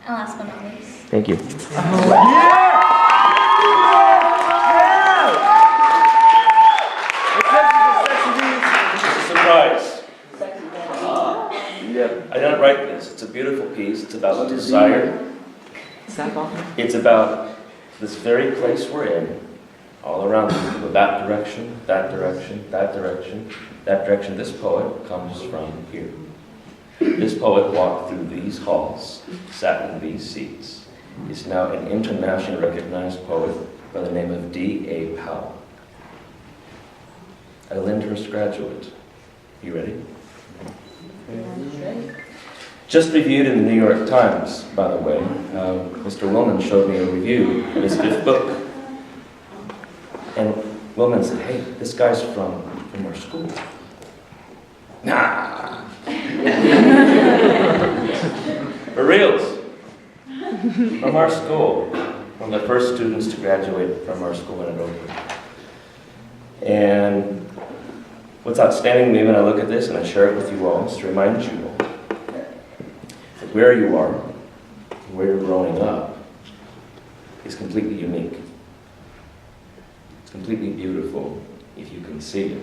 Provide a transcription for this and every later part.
And last but not least. Thank you. Surprise. I didn't write this. It's a beautiful piece. It's about desire. It's about this very place we're in, all around people, that direction, that direction, that direction, that direction. This poet comes from here. This poet walked through these halls, sat in these seats. He's now an internationally recognized poet by the name of D.A. Powell. A Lindhurst graduate. You ready? Just reviewed in the New York Times, by the way. Mr. Willman showed me a review of his 5th book. And Willman said, hey, this guy's from our school. Nah. For reals. From our school. One of the first students to graduate from our school when it opened. And what's outstanding to me when I look at this, and I share it with you all, is to remind you all that where you are, where you're growing up, is completely unique. It's completely beautiful if you can see it,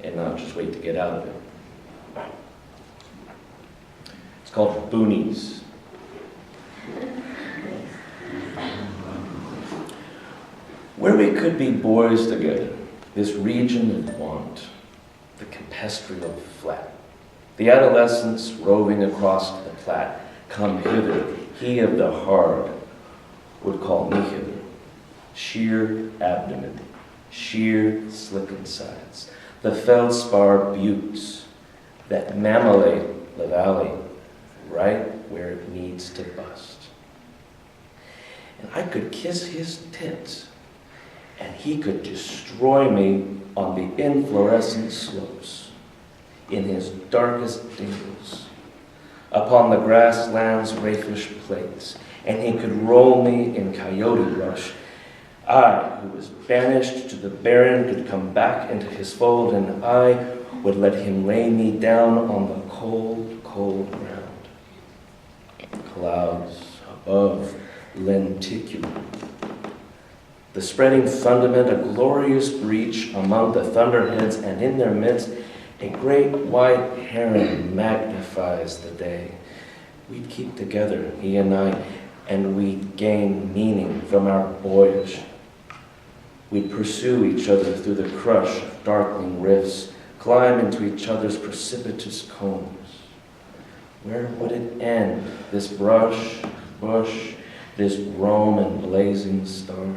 and not just wait to get out of it. It's called Boonies. Where we could be boys together, this region of want, the capestrial flat, the adolescents roving across the Platte, come hither, he of the hard would call me hither. Sheer abdomen, sheer slicken sides, the feldspar buttes that mammolate the valley right where it needs to bust. And I could kiss his tits, and he could destroy me on the inflorescent slopes, in his darkest dingles, upon the grassland's raffish plates, and he could roll me in coyote brush. I, who was banished to the barren, could come back into his fold, and I would let him lay me down on the cold, cold ground. Clouds above lenticulum. The spreading fundament, a glorious breach among the thunderheads, and in their midst, a great white heron magnifies the day. We'd keep together, he and I, and we'd gain meaning from our boyish. We'd pursue each other through the crush of darkling rifts, climb into each other's precipitous combs. Where would it end, this bush, this Roman blazing star?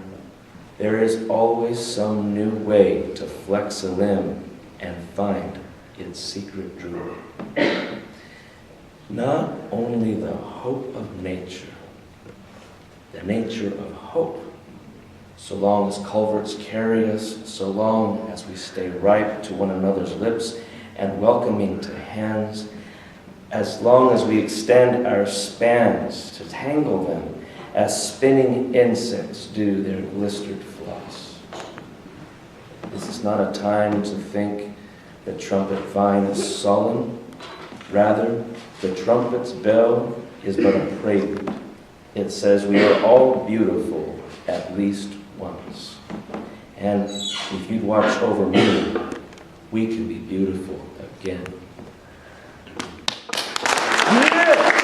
There is always some new way to flex a limb and find its secret jewel. Not only the hope of nature, the nature of hope, so long as culverts carry us, so long as we stay ripe to one another's lips and welcoming to hands, as long as we extend our spans to tangle them, as spinning insects do their blistered floss. This is not a time to think the trumpet vine is sullen. Rather, the trumpet's bell is but a prelude. It says we are all beautiful at least once. And if you'd watch over me, we can be beautiful again. Yeah.